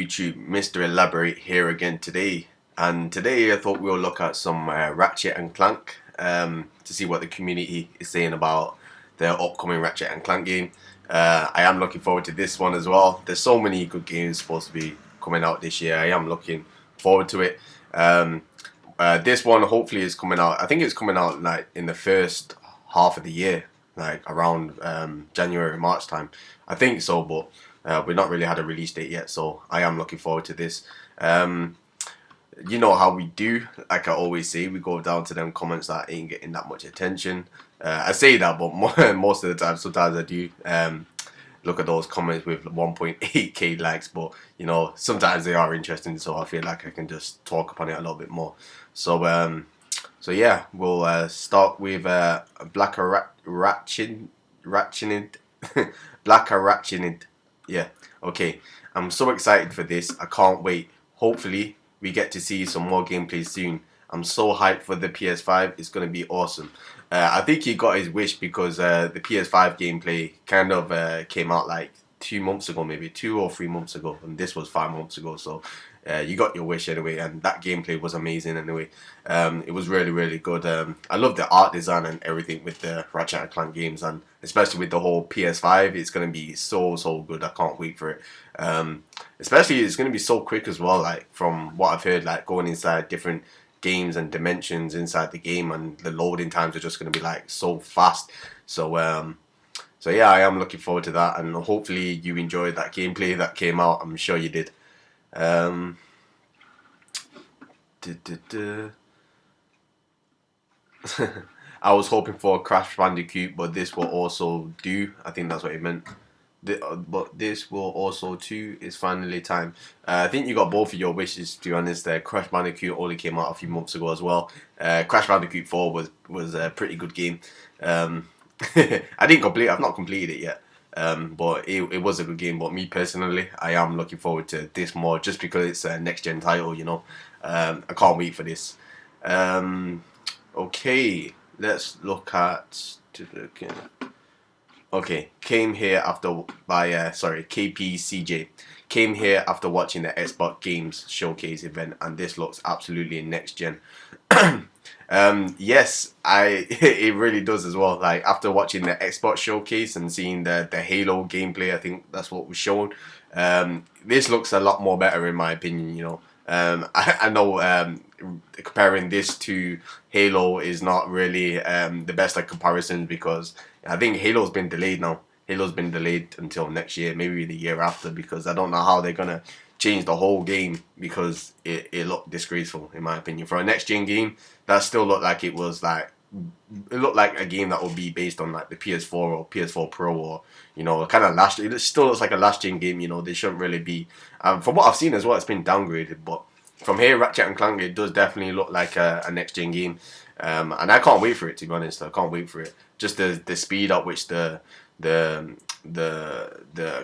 YouTube? Mr. Elaborate here again today, and today I thought we'll look at some Ratchet and Clank to see what the community is saying about the upcoming Ratchet and Clank game. I am looking forward to this one as well. There's so many good games supposed to be coming out this year. I am looking forward to it. This one hopefully is coming out. I think it's coming out like in the first half of the year, like around January, March time. I think so, but we've not really had a release date yet, so I am looking forward to this. You know how we do, like I always say, we go down to them comments that ain't getting that much attention. I say that, but most of the time, sometimes I do look at those comments with 1.8k likes, but you know, sometimes they are interesting, so I feel like I can just talk upon it a little bit more. So yeah, we'll start with Blacker Ratchet, Blacker Ratchet. Yeah, okay. I'm so excited for this. I can't wait. Hopefully, we get to see some more gameplay soon. I'm so hyped for the PS5. It's going to be awesome. I think he got his wish because the PS5 gameplay kind of came out like 2 months ago, maybe 2 or 3 months ago, and this was 5 months ago. So you got your wish anyway, and that gameplay was amazing anyway. It was really, really good. I love the art design and everything with the Ratchet and Clank games, and especially with the whole PS5, it's going to be so good. I can't wait for it. Especially it's going to be so quick as well, like from what I've heard, like going inside different games and dimensions inside the game, and the loading times are just going to be like so fast. So yeah, I am looking forward to that, and hopefully you enjoyed that gameplay that came out. I'm sure you did. I was hoping for a Crash Bandicoot, but this will also do. I think that's what it meant. But this will also too. It's finally time. I think you got both of your wishes, to be honest. Crash Bandicoot only came out a few months ago as well. Crash Bandicoot 4 was a pretty good game. I didn't complete. I've not completed it yet. But it was a good game. But me personally, I am looking forward to this more, just because it's a next gen title. You know, I can't wait for this. Okay, let's look at. Okay, came here after KPCJ came here after watching the Xbox Games Showcase event, and this looks absolutely next gen. Yes, it really does as well. Like after watching the Xbox Showcase and seeing the Halo gameplay, I think that's what was shown. This looks a lot more better in my opinion. You know, I know comparing this to Halo is not really the best of comparisons, because I think Halo's been delayed now. Halo's been delayed until next year, maybe the year after, because I don't know how they're gonna change the whole game, because it looked disgraceful in my opinion. For a next gen game, that still looked like it looked like a game that would be based on like the PS4 or PS4 Pro, or you know, kind of last. It still looks like a last gen game. You know, they shouldn't really be. From what I've seen as well, it's been downgraded, but from here, Ratchet and Clank, it does definitely look like a next gen game, and I can't wait for it, to be honest. I can't wait for it. Just the speed at which the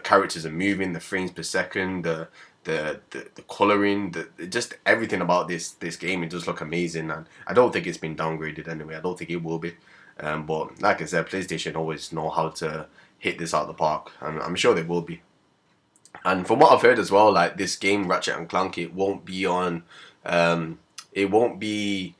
characters are moving, the frames per second, the coloring, just everything about this game. It does look amazing, and I don't think it's been downgraded anyway. I don't think it will be. But like I said, PlayStation always know how to hit this out of the park, and I'm sure they will be. And from what I've heard as well, like this game Ratchet and Clank, it won't be on, it won't be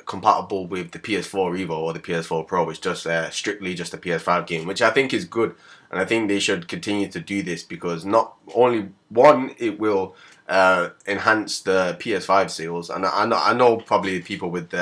compatible with the PS4 Evo or the PS4 Pro. It's just strictly just a PS5 game, which I think is good, and I think they should continue to do this, because not only one, it will enhance the PS5 sales, and I know probably people with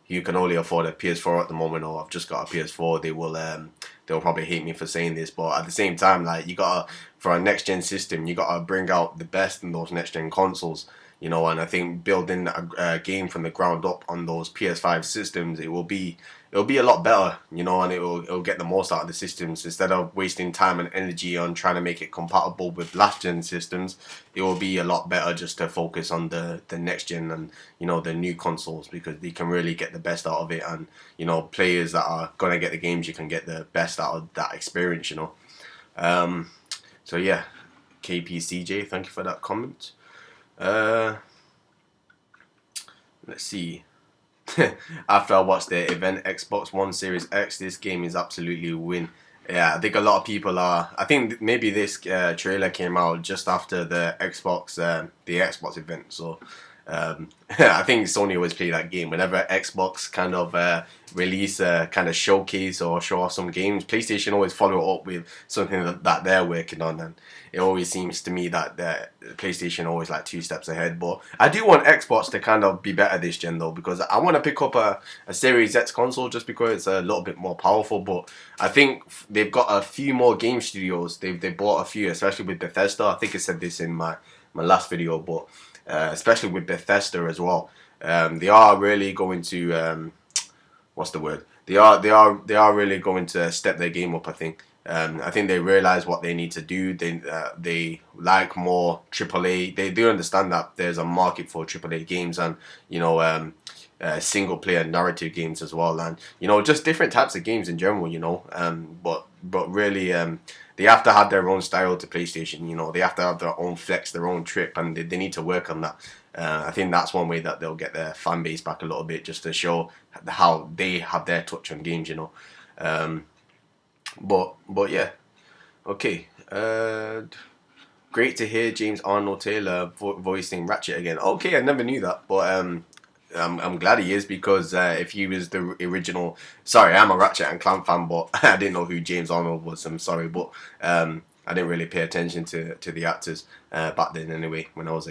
who can only afford a PS4 at the moment, or I've just got a PS4, they'll probably hate me for saying this, but at the same time, like, you gotta, for a next gen system, you gotta bring out the best in those next gen consoles, you know. And I think building a game from the ground up on those PS5 systems, it'll be a lot better, you know, and it'll get the most out of the systems, instead of wasting time and energy on trying to make it compatible with last gen systems. It will be a lot better just to focus on the next gen, and you know, the new consoles, because they can really get the best out of it, and you know, players that are gonna get the games, you can get the best out of that experience, you know. So yeah, KPCJ, thank you for that comment. Let's see. After I watched the event Xbox One Series X, this game is absolutely a win. Yeah, I think a lot of people are. I think maybe this trailer came out just after the Xbox event. So I think Sony always play that game. Whenever Xbox kind of release a kind of showcase or show off some games, PlayStation always follow up with something that they're working on, and it always seems to me that the PlayStation always like 2 steps ahead. But I do want Xbox to kind of be better this gen though, because I want to pick up a Series X console just because it's a little bit more powerful. But I think they've got a few more game studios. They bought a few, especially with Bethesda. I think I said this in my last video, but especially with Bethesda as well. They are really going to what's the word? They are really going to step their game up. I think they realize what they need to do. They like more AAA. They do understand that there's a market for AAA games, and single player narrative games as well, and just different types of games in general. But really, they have to have their own style to PlayStation. They have to have their own flex, their own trip, and they need to work on that. I think that's one way that they'll get their fan base back a little bit, just to show how they have their touch on games. But yeah, okay. Great to hear James Arnold Taylor voicing Ratchet again. Okay, I never knew that, but I'm glad he is, because if he was the original, sorry, I'm a Ratchet and Clank fan, but I didn't know who James Arnold was. I'm sorry, but I didn't really pay attention to the actors back then. Anyway, when I was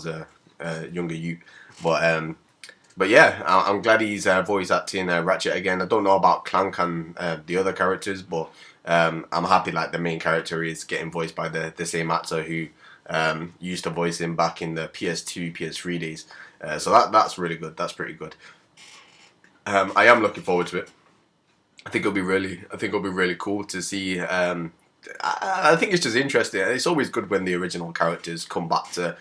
a younger youth, but yeah, I'm glad he's voice acting Ratchet again. I don't know about Clank and the other characters, but I'm happy like the main character is getting voiced by the same actor who used to voice him back in the PS2, PS3 days. So that's really good. That's pretty good. I am looking forward to it. I think it'll be really cool to see. I think it's just interesting. It's always good when the original characters come back to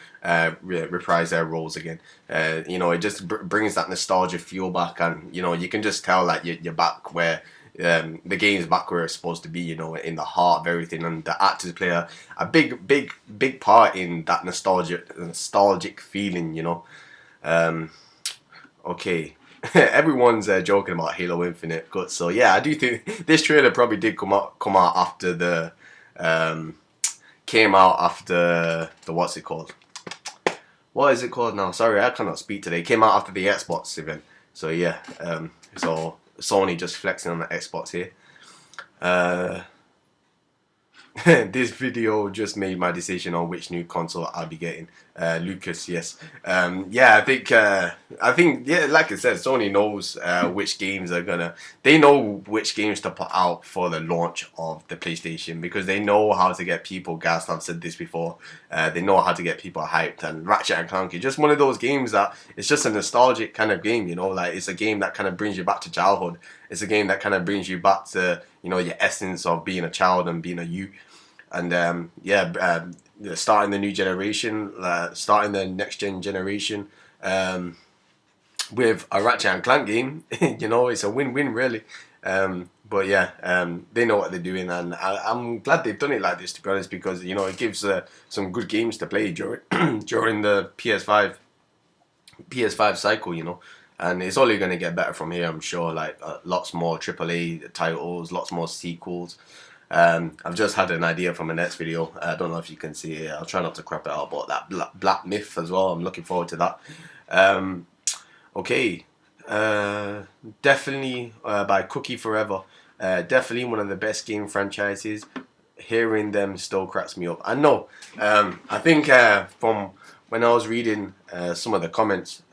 reprise their roles again. It just brings that nostalgia feel back, and you can just tell that you're back where the game's back where it's supposed to be. In the heart of everything, and the actors play a big part in that nostalgic feeling. Okay. Everyone's joking about Halo Infinite Guts, so yeah, I do think this trailer probably did come out after the what's it called? What is it called now? Sorry, I cannot speak today. It came out after the Xbox event, so yeah. So Sony just flexing on the Xbox here. This video just made my decision on which new console I'll be getting. Lucas, yes. Yeah, I think, yeah, like I said, Sony knows which games they know which games to put out for the launch of the PlayStation, because they know how to get people gassed. I've said this before. They know how to get people hyped, and Ratchet and Clank is just one of those games that it's just a nostalgic kind of game, like it's a game that kind of brings you back to childhood. It's a game that kind of brings you back to, your essence of being a child and being a youth. And starting the new generation, starting the next generation with a Ratchet and Clank game, it's a win-win really. But yeah, they know what they're doing, and I'm glad they've done it like this, to be honest, because it gives some good games to play during during the PS5 cycle. And it's only going to get better from here, I'm sure. Like lots more AAA titles, lots more sequels. I've just had an idea from a next video. I don't know if you can see it. I'll try not to crap it out, but that Black Myth as well. I'm looking forward to that. Okay. Definitely by Cookie Forever. Definitely one of the best game franchises. Hearing them still cracks me up. I know. I think from when I was reading some of the comments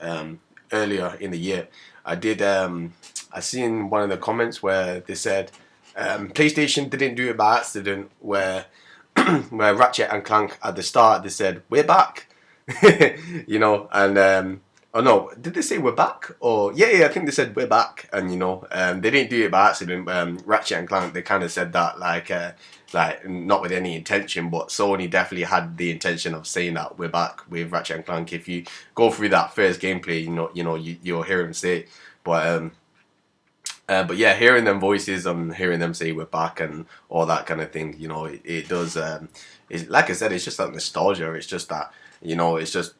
earlier in the year, I seen one of the comments where they said PlayStation didn't do it by accident, where Ratchet and Clank at the start they said we're back, and oh no, did they say we're back? Or yeah, I think they said we're back, and they didn't do it by accident. Ratchet and Clank, they kind of said that like not with any intention, but Sony definitely had the intention of saying that we're back with Ratchet and Clank. If you go through that first gameplay, you'll hear him say it, but yeah, hearing them voices and hearing them say we're back and all that kind of thing, it does. It's, like I said, it's just that nostalgia. It's just that, it's just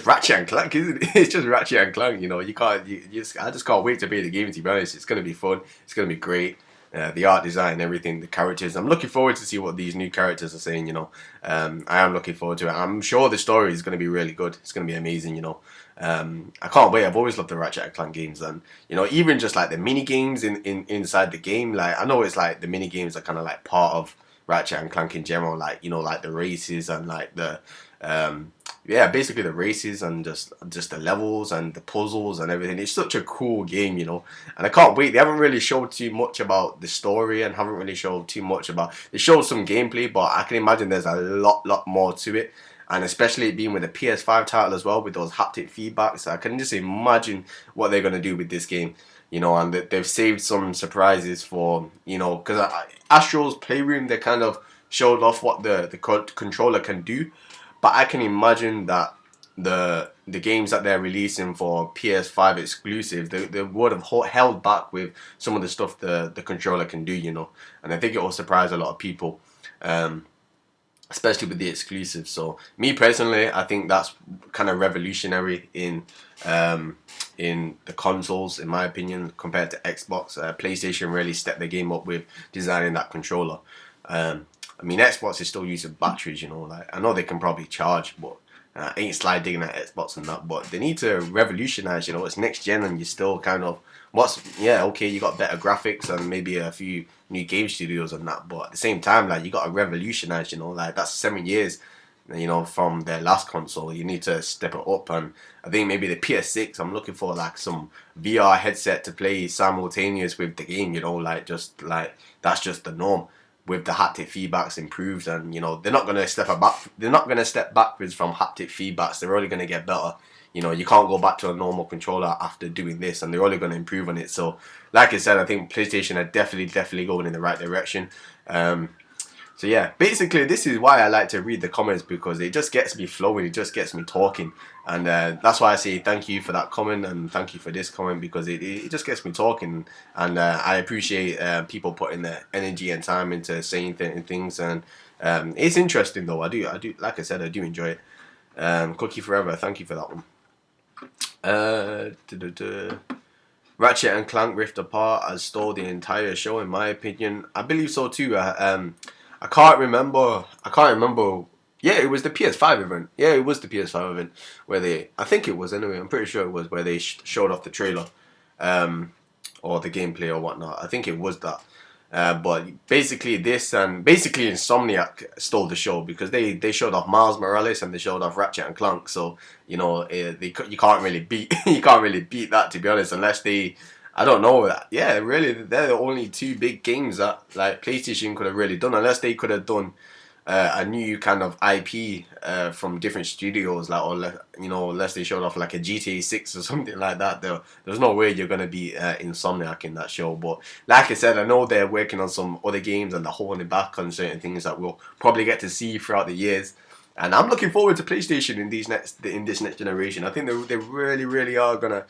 Ratchet and Clank, isn't it? It's just Ratchet and Clank. I just can't wait to play the game. To be honest, it's gonna be fun. It's gonna be great. the art design, everything, the characters. I'm looking forward to see what these new characters are saying. I am looking forward to it. I'm sure the story is going to be really good. It's going to be amazing. I can't wait. I've always loved the Ratchet and Clank games, and even just like the mini games inside the game. Like I know it's like the mini games are kind of like part of Ratchet and Clank in general. Like like the races and like the yeah, basically the races and just the levels and the puzzles and everything. It's such a cool game, and I can't wait. They haven't really showed too much about the story and haven't really showed too much about. They showed some gameplay, but I can imagine there's a lot more to it. And especially it being with a PS5 title as well, with those haptic feedbacks, I can just imagine what they're gonna do with this game. And they've saved some surprises for because Astro's Playroom, they kind of showed off what the controller can do, but I can imagine that the games that they're releasing for PS5 exclusives, they would have held back with some of the stuff the controller can do, and I think it will surprise a lot of people. Especially with the exclusives. So me personally, I think that's kind of revolutionary in the consoles, in my opinion, compared to Xbox. PlayStation really stepped the game up with designing that controller. I mean, Xbox is still using batteries, like I know they can probably charge, but I ain't slide digging at Xbox and that. But they need to revolutionize. It's next gen, and you're still kind of okay, you got better graphics and maybe a few new game studios and that, but at the same time, like you got to revolutionize. Like that's 7 years, from their last console. You need to step it up, and I think maybe the PS6. I'm looking for like some VR headset to play simultaneous with the game. Like just like that's just the norm. With the haptic feedbacks improved, and they're not gonna step back. They're not gonna step backwards from haptic feedbacks. They're only gonna get better. You can't go back to a normal controller after doing this, and they're only going to improve on it. So, like I said, I think PlayStation are definitely going in the right direction. So yeah, basically, this is why I like to read the comments, because it just gets me flowing, it just gets me talking, and that's why I say thank you for that comment and thank you for this comment, because it just gets me talking, and I appreciate people putting their energy and time into saying things, and it's interesting though. I do, like I said, I do enjoy it. Cookie Forever, thank you for that one. Ratchet and Clank Rift Apart has stole the entire show, in my opinion. I believe so too. I can't remember. Yeah, it was the PS5 event. Yeah, it was the PS5 event where I think it was anyway. I'm pretty sure it was where they showed off the trailer, or the gameplay or whatnot. I think it was that. But basically this and basically Insomniac stole the show, because they showed off Miles Morales and they showed off Ratchet and Clank. So you can't really beat you can't really beat that, to be honest, unless they, I don't know. Yeah, really, they're the only two big games that like PlayStation could have really done, unless they could have done a new kind of IP from different studios, like, or unless they showed off like a GTA 6 or something like that. There's no way you're gonna be Insomniac in that show. But like I said, I know they're working on some other games and they're holding back on certain things that we'll probably get to see throughout the years. And I'm looking forward to PlayStation in this next generation. I think they really are gonna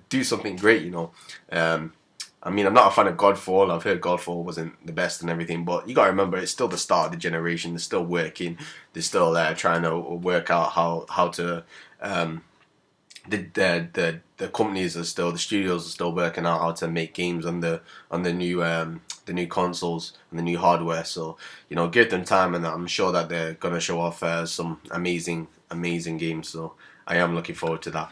do something great. I mean, I'm not a fan of Godfall. I've heard Godfall wasn't the best and everything, but you gotta remember, it's still the start of the generation. They're still working. They're still trying to work out how to. The companies are still, the studios are still working out how to make games on the new consoles and the new hardware. So give them time, and I'm sure that they're gonna show off some amazing games. So I am looking forward to that.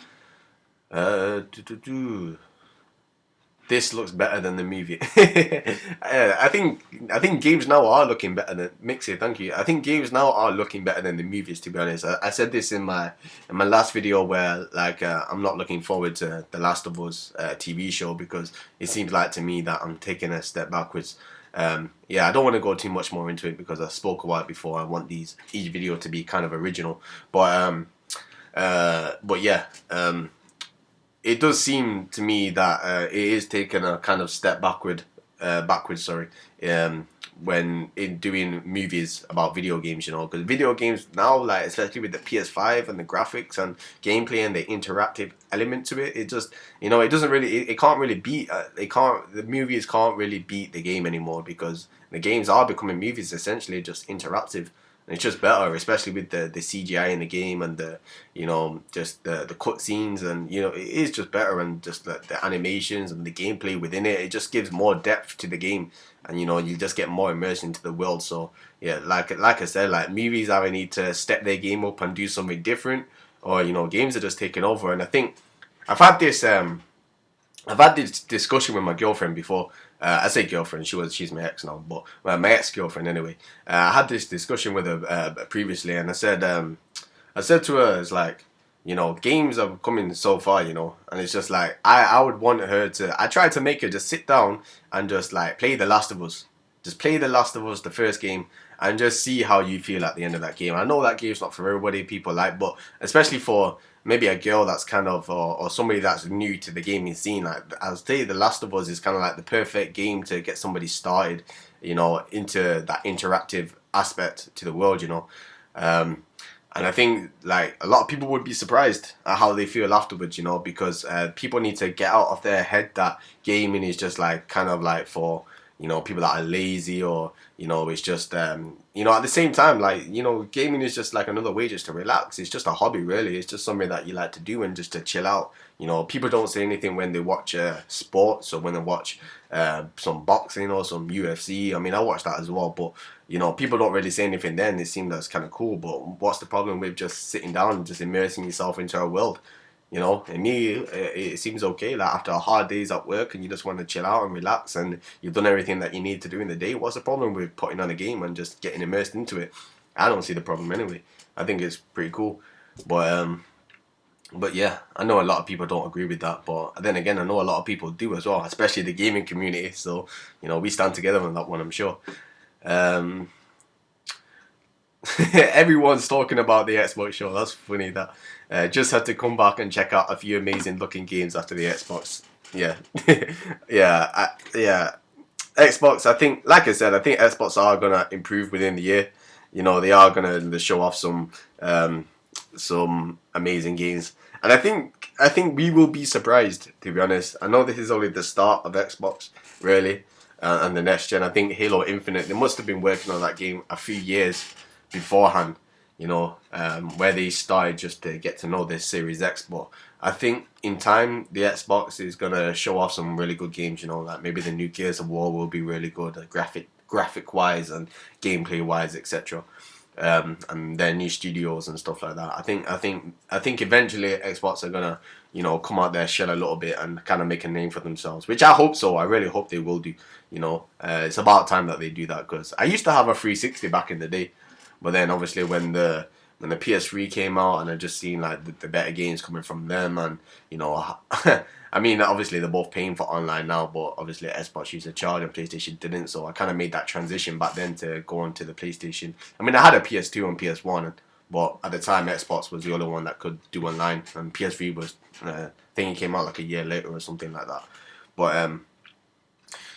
This looks better than the movie. I think games now are looking better than Mixie. Thank you. I think games now are looking better than the movies. To be honest, I said this in my last video, where like I'm not looking forward to the Last of Us TV show, because it seems like to me that I'm taking a step backwards. Yeah, I don't want to go too much more into it, because I spoke about it before. I want each video to be kind of original, but yeah. It does seem to me that it is taking a kind of step backwards, when in doing movies about video games, because video games now, like especially with the PS5 and the graphics and gameplay and the interactive element to it, it just, it doesn't really, it can't really beat, the movies can't really beat the game anymore, because the games are becoming movies, essentially just interactive. And it's just better, especially with the CGI in the game and the just the cutscenes, and it is just better, and just the animations and the gameplay within it. It just gives more depth to the game, and you just get more immersed into the world. So yeah, like I said, like movies either need to step their game up and do something different, or games are just taking over. And I think I've had this um I've had this discussion with my girlfriend before. I say girlfriend, she's my ex now, but my ex girlfriend anyway. I had this discussion with her previously, and I said to her, it's like, games are coming so far, and it's just like I would want her to. I tried to make her just sit down and just like play The Last of Us. Just play The Last of Us, the first game, and just see how you feel at the end of that game. I know that game's not for everybody, people like, but especially for maybe a girl that's kind of, or somebody that's new to the gaming scene. Like, I'll say The Last of Us is kind of like the perfect game to get somebody started, into that interactive aspect to the world, and I think like a lot of people would be surprised at how they feel afterwards, because people need to get out of their head that gaming is just like kind of like for people that are lazy, or it's just at the same time, like gaming is just like another way just to relax. It's just a hobby, really. It's just something that you like to do and just to chill out. People don't say anything when they watch sports, or when they watch some boxing or some UFC. I mean, I watch that as well, but people don't really say anything then. It seems that's kind of cool, but what's the problem with just sitting down and just immersing yourself into a world? And me, it seems okay. Like, after a hard days at work and you just want to chill out and relax, and you've done everything that you need to do in the day, what's the problem with putting on a game and just getting immersed into it? I don't see the problem anyway. I think it's pretty cool. But yeah, I know a lot of people don't agree with that. But then again, I know a lot of people do as well, especially the gaming community. So, we stand together on that one, I'm sure. Um, Everyone's talking about the Xbox show. That's funny. That just had to come back and check out a few amazing looking games after the Xbox. Yeah, yeah. Xbox. I think, like I said, I think Xbox are gonna improve within the year. They are gonna show off some amazing games, and I think we will be surprised. To be honest, I know this is only the start of Xbox, really, and the next gen. I think Halo Infinite. They must have been working on that game a few years beforehand, where they started just to get to know this Series X. But I think in time, the Xbox is gonna show off some really good games. Like maybe the new Gears of War will be really good, graphic wise and gameplay wise, etc. And their new studios and stuff like that. I think eventually Xbox are gonna come out their shell a little bit and kind of make a name for themselves, which I hope so. I really hope they will do. It's about time that they do that, because I used to have a 360 back in the day. But then obviously when the PS3 came out, and I just seen like the better games coming from them, and I mean, obviously they're both paying for online now, but obviously Xbox used to charge and PlayStation didn't, so I kind of made that transition back then to go on to the PlayStation. I mean, I had a PS2 and PS1, but at the time Xbox was the only one that could do online, and PS3 was, I think it came out like a year later or something like that. But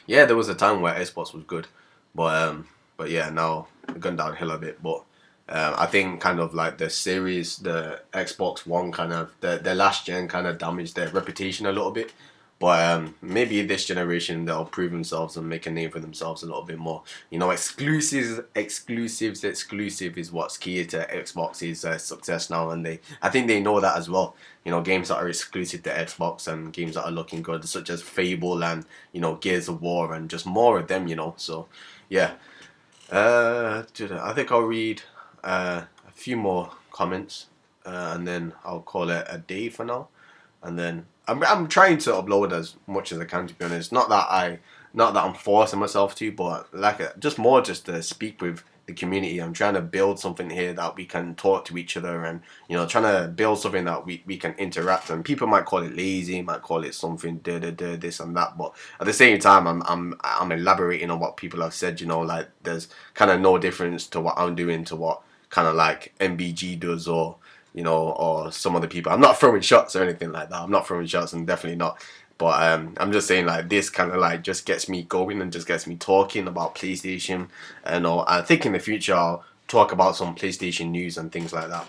yeah, there was a time where Xbox was good, but yeah, now it's gone downhill a bit. But I think kind of like the Xbox One kind of the last gen kind of damaged their reputation a little bit. But maybe this generation they'll prove themselves and make a name for themselves a little bit more. Exclusive is what's key to Xbox's success now, and I think they know that as well. Games that are exclusive to Xbox and games that are looking good, such as Fable and Gears of War, and just more of them. So yeah. I think I'll read a few more comments, and then I'll call it a day for now. And then I'm trying to upload as much as I can, to be honest. Not that I'm forcing myself to, but like just more just to speak with the community. I'm trying to build something here that we can talk to each other, and trying to build something that we can interact. And people might call it lazy, might call it something this and that, but at the same time, I'm elaborating on what people have said. Like there's kind of no difference to what I'm doing to what kind of like MBG does, or some other people. I'm not throwing shots or anything like that. I'm not throwing shots, and definitely not. But I'm just saying, like, this kind of like just gets me going and just gets me talking about PlayStation. And I think in the future I'll talk about some PlayStation news and things like that.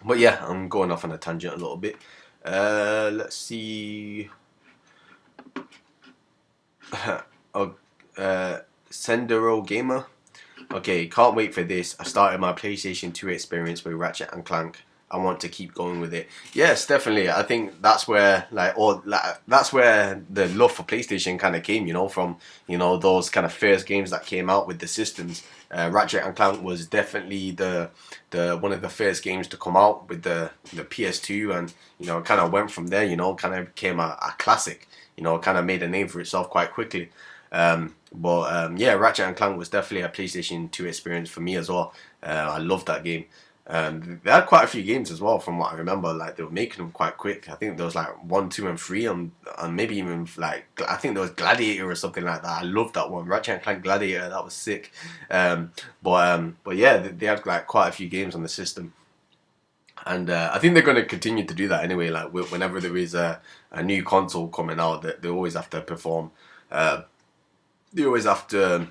But yeah, I'm going off on a tangent a little bit. Let's see. Oh, Sendero Gamer. Okay, can't wait for this. I started my PlayStation 2 experience with Ratchet and Clank. I want to keep going with it. Yes, definitely. I think that's where that's where the love for PlayStation kind of came. From those kind of first games that came out with the systems. Ratchet and Clank was definitely the one of the first games to come out with the PS2, and kind of went from there. Kind of became a classic. Kind of made a name for itself quite quickly. But yeah, Ratchet and Clank was definitely a PlayStation 2 experience for me as well. I loved that game. They had quite a few games as well, from what I remember. Like, they were making them quite quick. I think there was like 1, 2, and 3, and maybe even like I think there was Gladiator or something like that. I loved that one, Ratchet and Clank Gladiator. That was sick. But yeah, they had like quite a few games on the system. And I think they're going to continue to do that anyway. Like, whenever there is a new console coming out, that they always have to perform. They always have to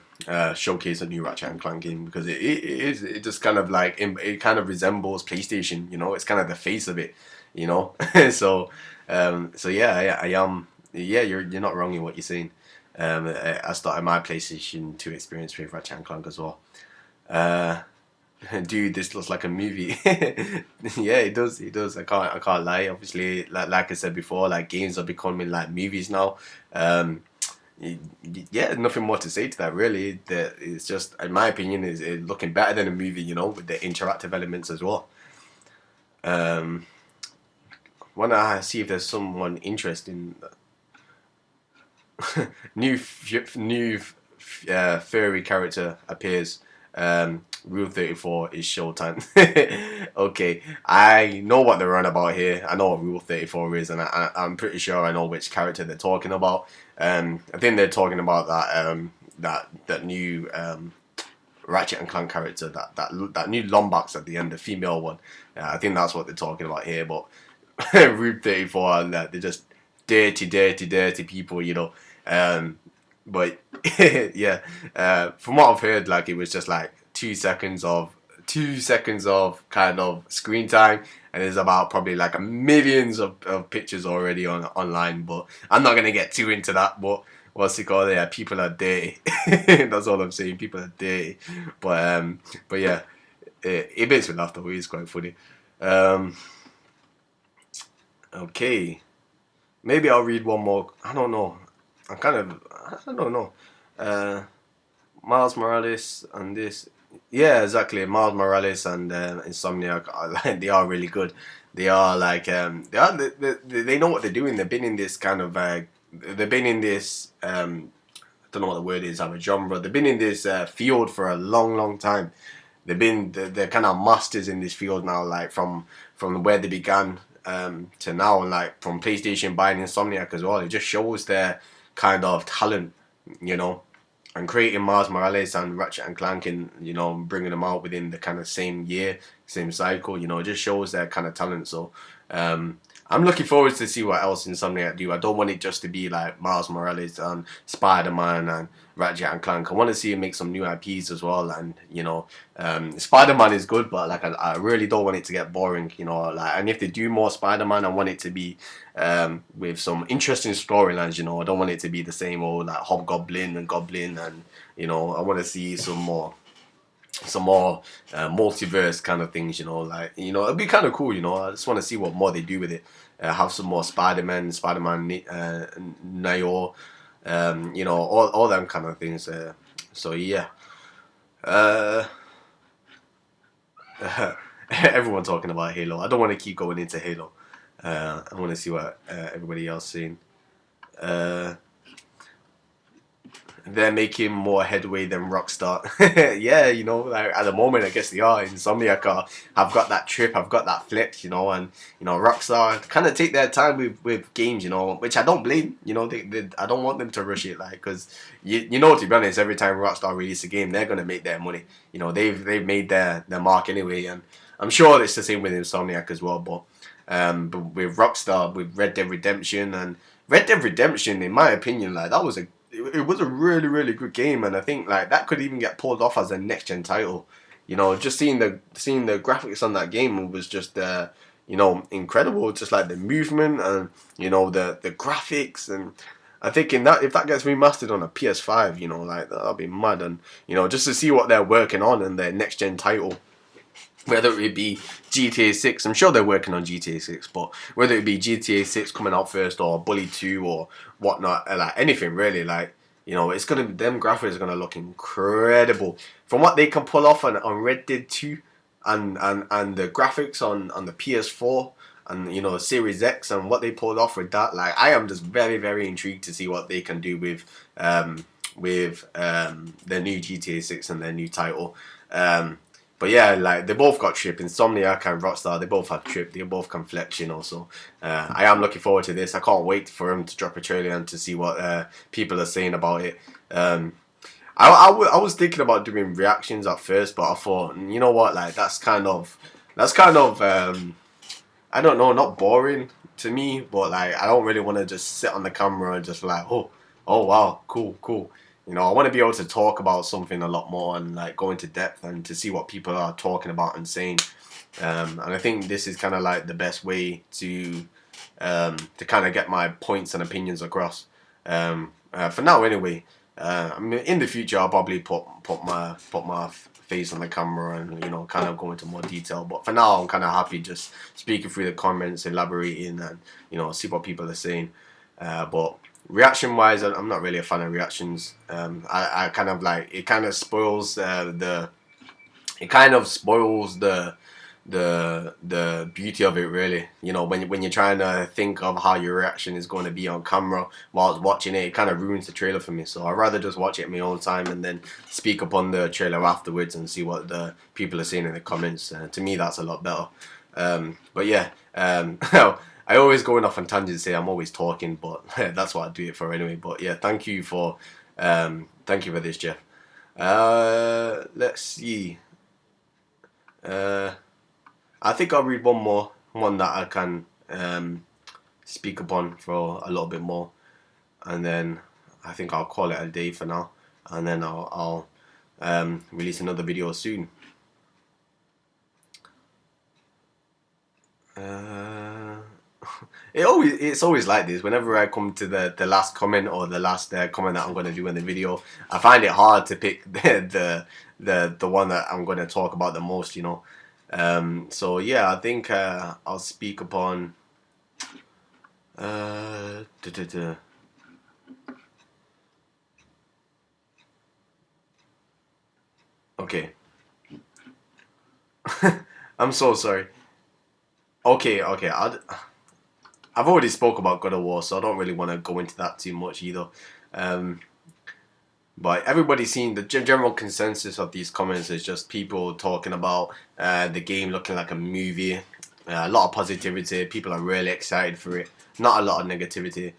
showcase a new Ratchet and Clank game, because it just kind of like it kind of resembles PlayStation. It's kind of the face of it. So yeah, I am. Yeah, you're not wrong in what you're saying. I started my PlayStation 2 experience with Ratchet and Clank as well. Uh, Dude, this looks like a movie. Yeah, it does. It does. I can't lie. Obviously, like I said before, like, games are becoming like movies now. Um, yeah, nothing more to say to that really. It's just, in my opinion, is it looking better than a movie. With the interactive elements as well. Um, Wanna see if there's someone interesting. New furry character appears. Rule 34 is showtime. Okay, I know what they're on about here. I know what Rule 34 is, and I'm pretty sure I know which character they're talking about. I think they're talking about that new Ratchet and Clank character, that new Lombax at the end, the female one. I think that's what they're talking about here. But Rube 34, they're just dirty, dirty, dirty people. But yeah, from what I've heard, like, it was just like 2 seconds of kind of screen time, and there's about probably like millions of pictures already online. But I'm not gonna get too into that. But what's it called? Yeah, people are dirty. That's all I'm saying. People are dirty. But yeah, it makes me laugh though. It's quite funny. Um, okay, maybe I'll read one more. I don't know. I don't know. Uh, Miles Morales and this. Yeah, exactly. Miles Morales and Insomniac they are really good. They are like they know what they're doing. They've been in this kind of they've been in this I don't know what the word is. I'm a genre. They've been in this field for a long, long time. They're kind of masters in this field now. Like, from where they began to now, and like from PlayStation buying Insomniac as well. It just shows their kind of talent, you know and creating Mars Morales and Ratchet and Clank, and bringing them out within the kind of same year, same cycle. It just shows their kind of talent. So I'm looking forward to see what else Insomniac do. I don't want it just to be like Miles Morales and Spider-Man and Ratchet and Clank. I want to see him make some new IPs as well. And Spider-Man is good, but like, I really don't want it to get boring. Like, and if they do more Spider-Man, I want it to be with some interesting storylines. I don't want it to be the same old like Hobgoblin and Goblin, and I want to see some more multiverse kind of things. It'd be kind of cool. I just want to see what more they do with it. Have some more Spider-Man, Nayor, all them kind of things. So yeah, uh, everyone talking about Halo. I don't want to keep going into Halo. I want to see what everybody else saying. Uh, they're making more headway than Rockstar. Yeah, like, at the moment, I guess they are. Insomniac have got that trip, have got that flex, and Rockstar kind of take their time with games, which I don't blame. I don't want them to rush it, like, because to be honest, every time Rockstar release a game, they're gonna make their money. They've made their mark anyway, and I'm sure it's the same with Insomniac as well. But with Rockstar, with Red Dead Redemption, in my opinion, like, it was a really, really good game, and I think like that could even get pulled off as a next gen title. Just seeing the graphics on that game was just incredible. Just like the movement and the graphics, and I think in that if that gets remastered on a PS5, you know, like that'll be mad, and you know, just to see what they're working on in their next gen title, whether it be GTA 6, I'm sure they're working on GTA 6, but whether it be GTA 6 coming out first or Bully 2 or whatnot, like anything really, like, you know, it's gonna them graphics are gonna look incredible from what they can pull off on Red Dead 2, and the graphics on the PS4 and you know Series X and what they pulled off with that. Like, I am just very intrigued to see what they can do with their new GTA 6 and their new title. But yeah, like they both got Trip, Insomniac and Rockstar. They both have Trip. They both can flex, you know. So I am looking forward to this. I can't wait for him to drop a trailer and to see what people are saying about it. I was thinking about doing reactions at first, but I thought, you know what, like that's kind of I don't know, not boring to me, but like I don't really want to just sit on the camera and just like, oh wow, cool. You know, I want to be able to talk about something a lot more and like go into depth and to see what people are talking about and saying. And I think this is kind of like the best way to kind of get my points and opinions across. For now, anyway. I mean, in the future, I'll probably put my face on the camera and you know kind of go into more detail. But for now, I'm kind of happy just speaking through the comments, elaborating, and you know see what people are saying. But reaction wise, I'm not really a fan of reactions. I kind of like it. Kind of spoils the. It kind of spoils the beauty of it, really. You know, when you're trying to think of how your reaction is going to be on camera while watching it, it kind of ruins the trailer for me. So I'd rather just watch it in my own time and then speak upon the trailer afterwards and see what the people are saying in the comments. To me, that's a lot better. But yeah, I always going off on tangents here. I'm always talking, but that's what I do it for anyway. But yeah, thank you for this, Jeff. Let's see. Uh, I think I'll read one that I can speak upon for a little bit more, and then I think I'll call it a day for now, and then I'll release another video soon. It's always like this. Whenever I come to the last comment or the last comment that I'm going to do in the video, I find it hard to pick the one that I'm going to talk about the most. You know. So yeah, I think I'll speak upon. Uh, duh, duh, duh. Okay. I'm so sorry. Okay. I've already spoke about God of War, so I don't really want to go into that too much either. Um, but everybody's seen the general consensus of these comments is just people talking about the game looking like a movie. A lot of positivity. People are really excited for it. Not a lot of negativity.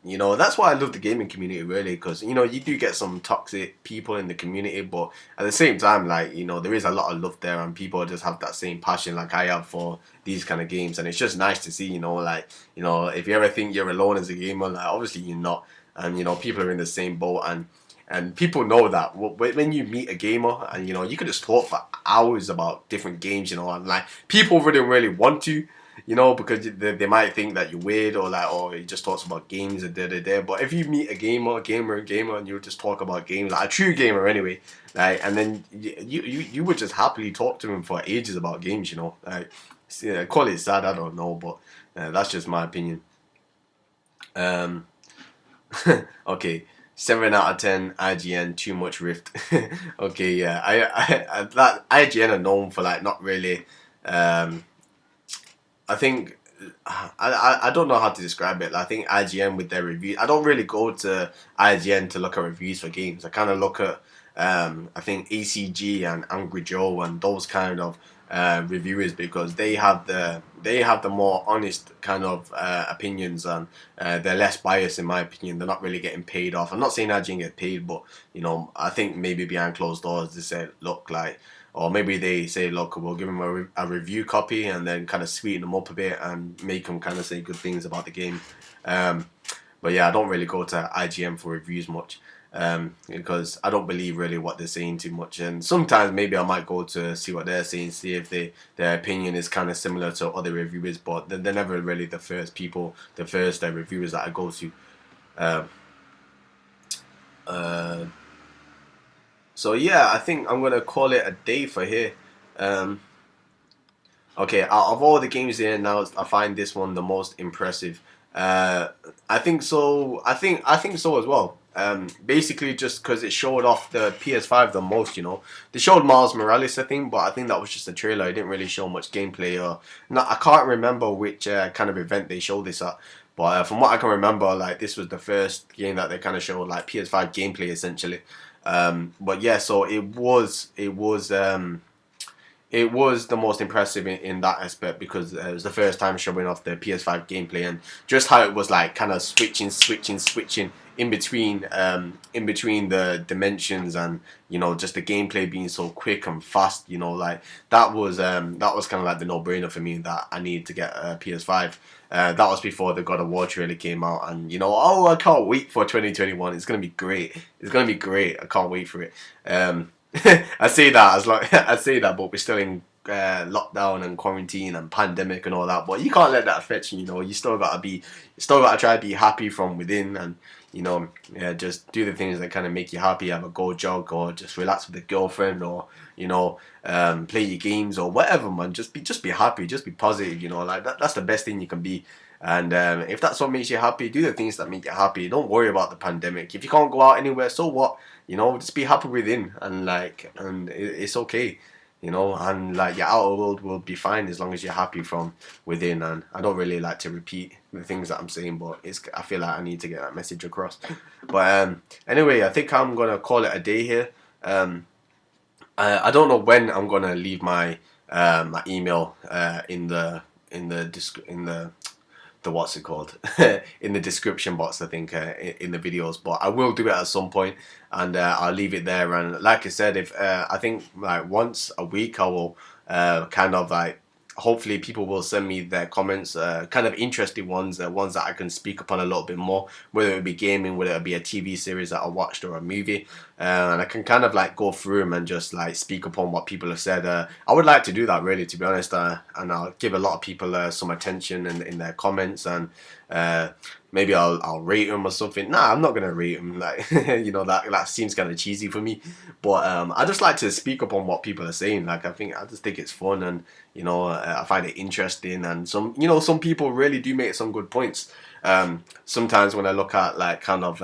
You know, that's why I love the gaming community really, because you know you do get some toxic people in the community, but at the same time, like you know, there is a lot of love there, and people just have that same passion like I have for these kind of games, and it's just nice to see. You know, like you know, if you ever think you're alone as a gamer, like obviously you're not, and you know, people are in the same boat, and people know that when you meet a gamer and you know you could just talk for hours about different games, you know, and like people really want to, you know, because they might think that you're weird or like, oh, he just talks about games and da. But if you meet a gamer, and you just talk about games, like a true gamer anyway, like, and then you would just happily talk to him for ages about games, you know, like, call it sad, I don't know, but that's just my opinion. Um, okay. 7 out of 10 IGN too much rift. Okay, yeah, I that IGN are known for like not really. Um, I think I don't know how to describe it. I think IGN with their review. I don't really go to IGN to look at reviews for games. I kind of look at I think ACG and Angry Joe and those kind of reviewers, because they have the more honest kind of opinions, and they're less biased in my opinion. They're not really getting paid off. I'm not saying IGN get paid, but you know I think maybe behind closed doors they say look like, or maybe they say, look, we'll give them a review copy and then kind of sweeten them up a bit and make them kind of say good things about the game. Um, but yeah, I don't really go to IGM for reviews much, because I don't believe really what they're saying too much. And sometimes maybe I might go to see what they're saying, see if their opinion is kind of similar to other reviewers, but they're never really the first reviewers that I go to. Um, uh, so yeah, I think I'm gonna call it a day for here. Um, Okay, out of all the games here now, I find this one the most impressive. Uh, I think so. I think so as well. Basically, just because it showed off the PS5 the most, they showed Miles Morales, I think, but I think that was just a trailer. It didn't really show much gameplay, or not. I can't remember which kind of event they showed this at. But from what I can remember, like this was the first game that they kind of showed like PS5 gameplay essentially. But yeah, so it was the most impressive in that aspect because it was the first time showing off the PS5 gameplay and just how it was like kind of switching in between the dimensions and just the gameplay being so quick and fast. Like that was kind of like the no-brainer for me that I needed to get a PS5. That was before the God of War trailer came out, and I can't wait for 2021. It's gonna be great. It's gonna be great. I can't wait for it. I say that as like I say that, but we're still in lockdown and quarantine and pandemic and all that. But you can't let that affect you. You still gotta try to be happy from within, and yeah, just do the things that kind of make you happy. Have a go jog, or just relax with a girlfriend, or play your games or whatever, man. Just be happy. Just be positive. Like that's the best thing you can be. And if that's what makes you happy, do the things that make you happy. Don't worry about the pandemic. If you can't go out anywhere, so what? Just be happy within, and it's okay. And like your outer world will be fine as long as you're happy from within. And I don't really like to repeat the things that I'm saying, but I feel like I need to get that message across. But anyway, I think I'm gonna call it a day here. I don't know when I'm gonna leave my email in the what's it called in the description box, I think, in the videos, but I will do it at some point, and I'll leave it there. And like I said, if I think like once a week I will kind of like, hopefully people will send me their comments, kind of interesting ones, ones that I can speak upon a little bit more, whether it be gaming, whether it be a TV series that I watched or a movie, and I can kind of like go through them and just like speak upon what people have said. I would like to do that, really, to be honest, and I'll give a lot of people some attention in their comments, and uh, maybe I'll rate them or something. Nah, I'm not gonna rate them. Like that seems kind of cheesy for me. But I just like to speak upon what people are saying. Like I just think it's fun, and I find it interesting. And some people really do make some good points. Sometimes when I look at like kind of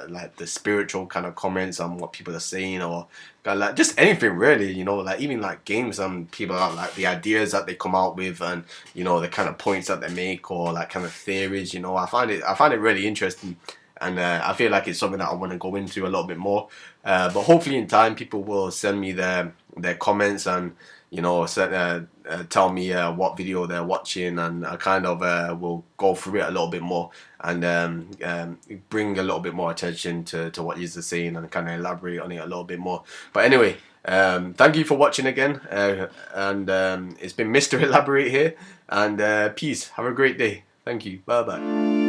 like the spiritual kind of comments on what people are saying, or like just anything really, like even like games and people are like the ideas that they come out with, and the kind of points that they make, or like kind of theories. I find it really interesting, and I feel like it's something that I want to go into a little bit more. But hopefully in time people will send me their comments, and tell me what video they're watching, and I kind of will go through it a little bit more, and bring a little bit more attention to what you're saying, and kind of elaborate on it a little bit more. But anyway, thank you for watching again, and it's been Mr. Elaborate here, and peace. Have a great day. Thank you. Bye bye.